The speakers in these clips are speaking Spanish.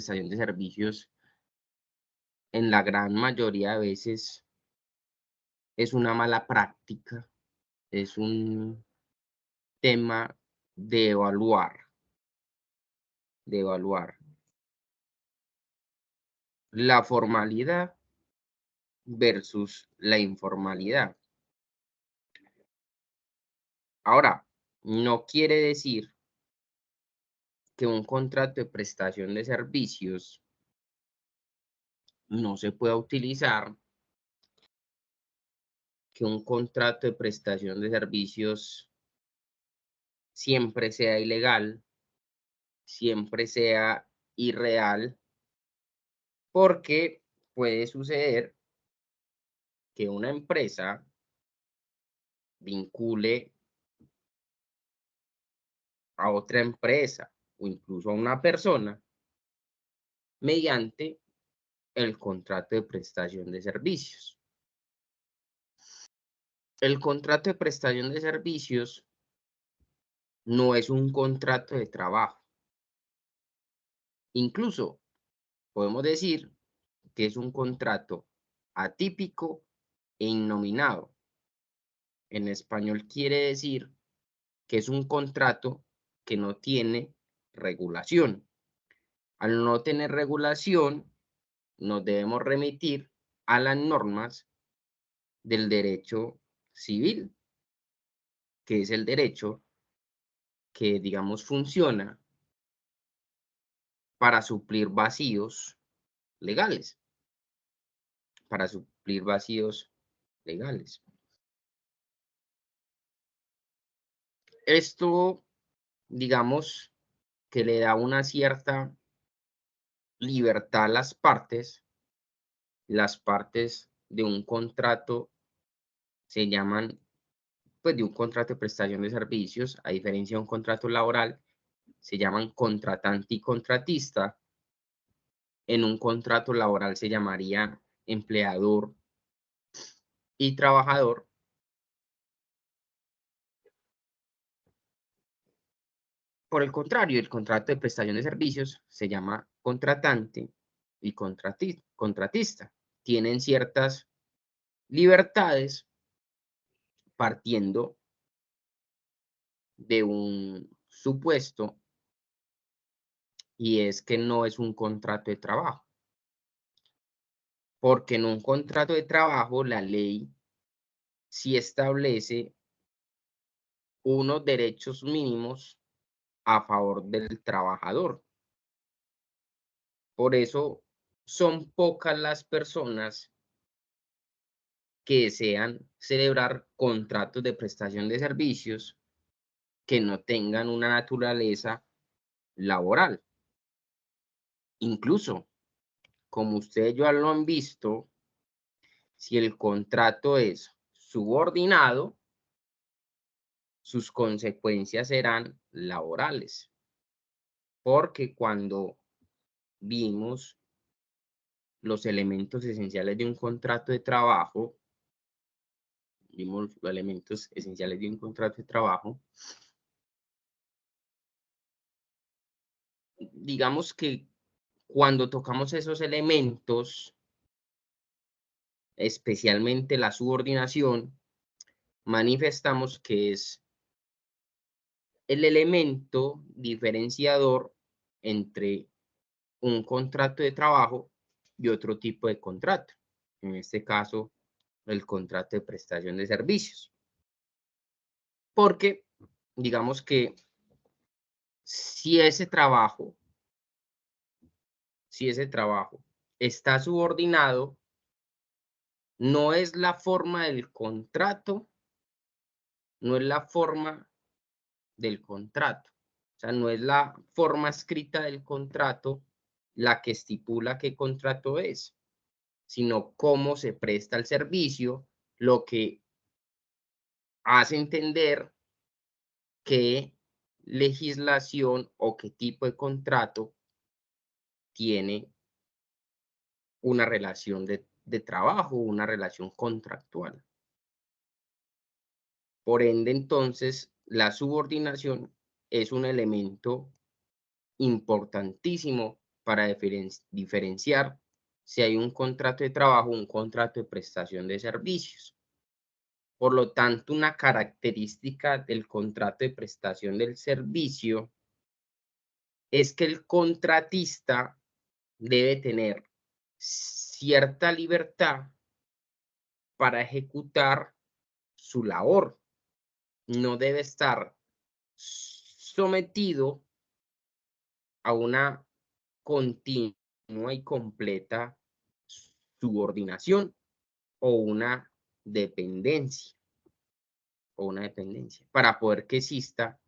prestación de servicios en la gran mayoría de veces es una mala práctica, es un tema de evaluar, de evaluar la formalidad versus la informalidad. Ahora, no quiere decir que un contrato de prestación de servicios no se pueda utilizar, que un contrato de prestación de servicios siempre sea ilegal, siempre sea irreal, porque puede suceder que una empresa vincule a otra empresa o incluso a una persona mediante el contrato de prestación de servicios. El contrato de prestación de servicios no es un contrato de trabajo. Incluso podemos decir que es un contrato atípico e innominado. En español quiere decir que es un contrato que no tiene regulación. Al no tener regulación, nos debemos remitir a las normas del derecho civil, que es el derecho que, digamos, funciona para suplir vacíos legales, para suplir vacíos legales. Esto, digamos, que le da una cierta libertad a las partes de un contrato se llaman, pues de un contrato de prestación de servicios, a diferencia de un contrato laboral, se llaman contratante y contratista. En un contrato laboral se llamaría empleador y trabajador. Por el contrario, el contrato de prestación de servicios se llama contratante y contratista. Tienen ciertas libertades partiendo de un supuesto y es que no es un contrato de trabajo, porque en un contrato de trabajo la ley sí establece unos derechos mínimos a favor del trabajador. Por eso son pocas las personas que desean celebrar contratos de prestación de servicios que no tengan una naturaleza laboral. Incluso, como ustedes ya lo han visto, si el contrato es subordinado, sus consecuencias serán laborales. Porque cuando vimos los elementos esenciales de un contrato de trabajo, vimos los elementos esenciales de un contrato de trabajo, digamos que cuando tocamos esos elementos, especialmente la subordinación, manifestamos que es el elemento diferenciador entre un contrato de trabajo y otro tipo de contrato. En este caso, el contrato de prestación de servicios. Porque, digamos que si ese trabajo, si ese trabajo está subordinado, no es la forma del contrato, no es la forma del contrato. O sea, no es la forma escrita del contrato la que estipula qué contrato es, sino cómo se presta el servicio, lo que hace entender qué legislación o qué tipo de contrato tiene una relación de trabajo, una relación contractual. Por ende, entonces, la subordinación es un elemento importantísimo para diferenciar si hay un contrato de trabajo o un contrato de prestación de servicios. Por lo tanto, una característica del contrato de prestación del servicio es que el contratista debe tener cierta libertad para ejecutar su labor. No debe estar sometido a una continua y completa subordinación o una dependencia para poder que exista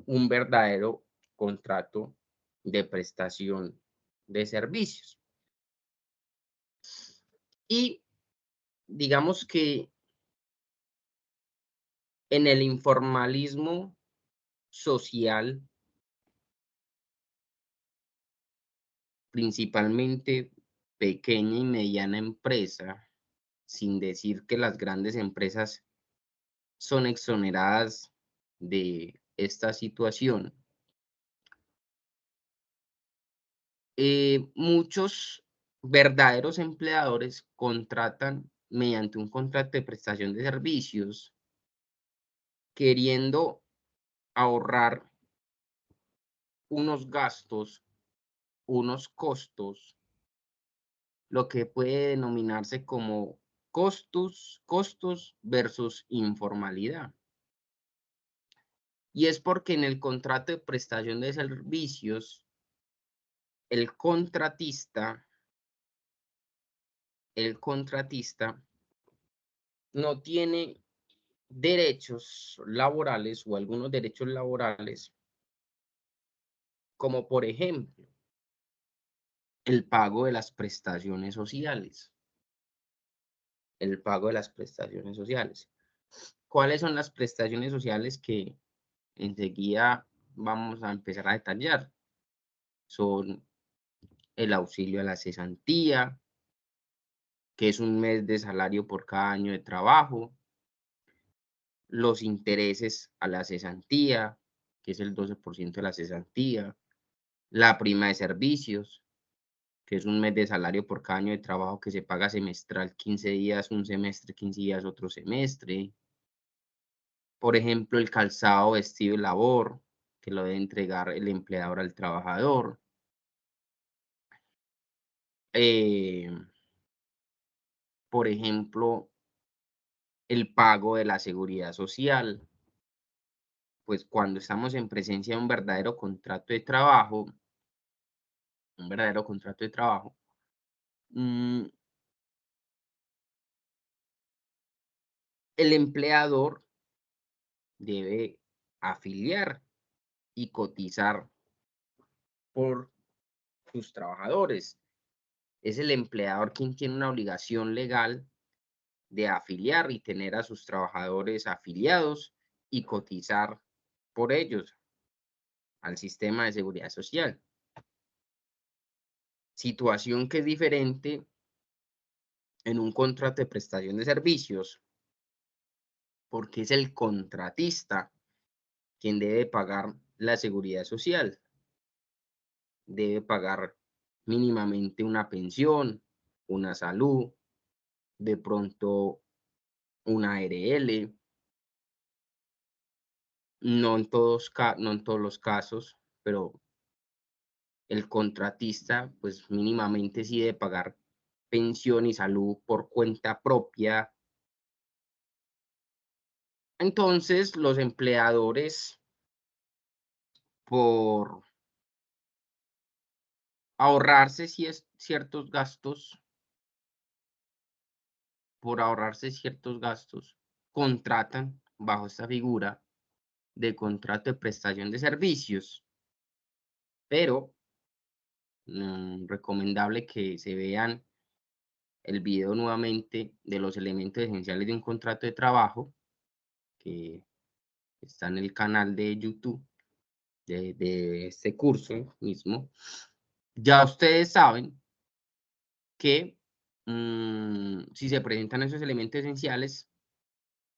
un verdadero contrato de prestación de servicios. Y digamos que en el informalismo social, principalmente pequeña y mediana empresa, sin decir que las grandes empresas son exoneradas de esta situación, muchos verdaderos empleadores contratan mediante un contrato de prestación de servicios, queriendo ahorrar unos gastos, unos costos, lo que puede denominarse como costos versus informalidad. Y es porque en el contrato de prestación de servicios, el contratista no tiene derechos laborales o algunos derechos laborales, como por ejemplo el pago de las prestaciones sociales. El pago de las prestaciones sociales. ¿Cuáles son las prestaciones sociales que enseguida vamos a empezar a detallar? Son el auxilio a la cesantía, que es un mes de salario por cada año de trabajo, los intereses a la cesantía, que es el 12% de la cesantía, la prima de servicios, que es un mes de salario por cada año de trabajo que se paga semestral, 15 días un semestre, 15 días otro semestre. Por ejemplo, el calzado, vestido y labor, que lo debe entregar el empleador al trabajador. Eh, por ejemplo, el pago de la seguridad social, pues cuando estamos en presencia de un verdadero contrato de trabajo, mm, el empleador debe afiliar y cotizar por sus trabajadores. Es el empleador quien tiene una obligación legal de afiliar y tener a sus trabajadores afiliados y cotizar por ellos al sistema de seguridad social. Situación que es diferente en un contrato de prestación de servicios, porque es el contratista quien debe pagar la seguridad social, debe pagar mínimamente una pensión, una salud, de pronto una ARL, no en todos los casos, pero el contratista, pues mínimamente sí debe pagar pensión y salud por cuenta propia. Entonces, los empleadores, por ahorrarse ciertos gastos, contratan bajo esta figura de contrato de prestación de servicios, pero recomendable que se vean el video nuevamente de los elementos esenciales de un contrato de trabajo, que está en el canal de YouTube de este curso mismo. Ya ustedes saben que si se presentan esos elementos esenciales,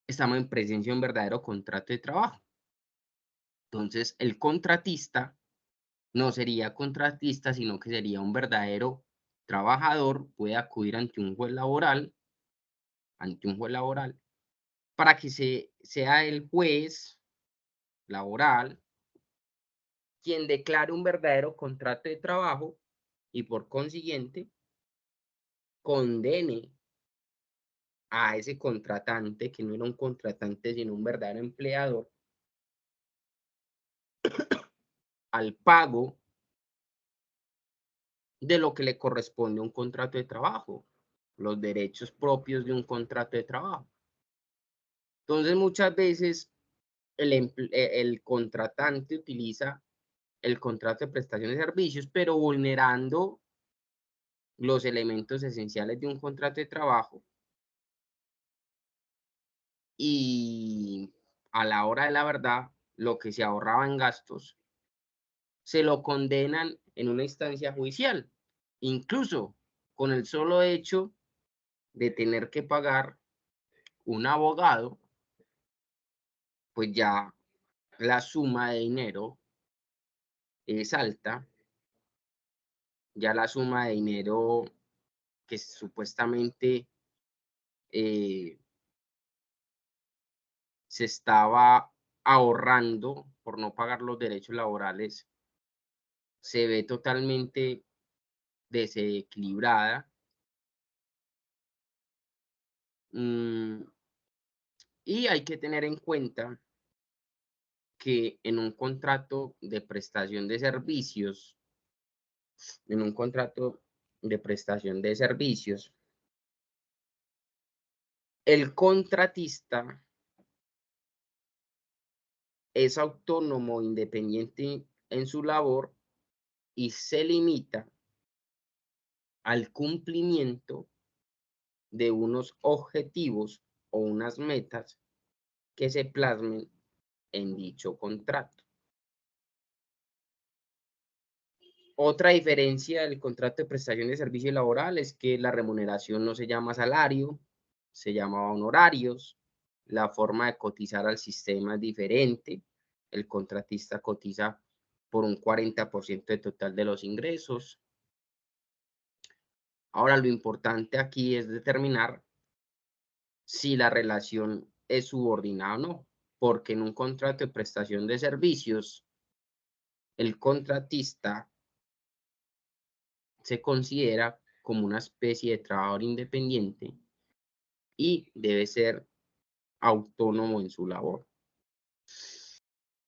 estamos en presencia de un verdadero contrato de trabajo. Entonces, el contratista no sería contratista, sino que sería un verdadero trabajador, puede acudir ante un juez laboral, para que sea el juez laboral quien declare un verdadero contrato de trabajo y por consiguiente condene a ese contratante, que no era un contratante, sino un verdadero empleador, al pago de lo que le corresponde a un contrato de trabajo, los derechos propios de un contrato de trabajo. Entonces, muchas veces el contratante utiliza el contrato de prestación de servicios, pero vulnerando los elementos esenciales de un contrato de trabajo, y a la hora de la verdad, lo que se ahorraba en gastos, se lo condenan en una instancia judicial, incluso con el solo hecho de tener que pagar un abogado, pues ya la suma de dinero es alta, ya la suma de dinero que supuestamente eh, se estaba ahorrando por no pagar los derechos laborales se ve totalmente desequilibrada. mm, y hay que tener en cuenta que en un contrato de prestación de servicios, en un contrato de prestación de servicios, el contratista es autónomo, independiente en su labor y se limita al cumplimiento de unos objetivos o unas metas que se plasmen en dicho contrato. Otra diferencia del contrato de prestación de servicio laboral es que la remuneración no se llama salario, se llama honorarios. La forma de cotizar al sistema es diferente. El contratista cotiza por un 40% del total de los ingresos. Ahora, lo importante aquí es determinar si la relación es subordinada o no, porque en un contrato de prestación de servicios, el contratista se considera como una especie de trabajador independiente y debe ser autónomo en su labor.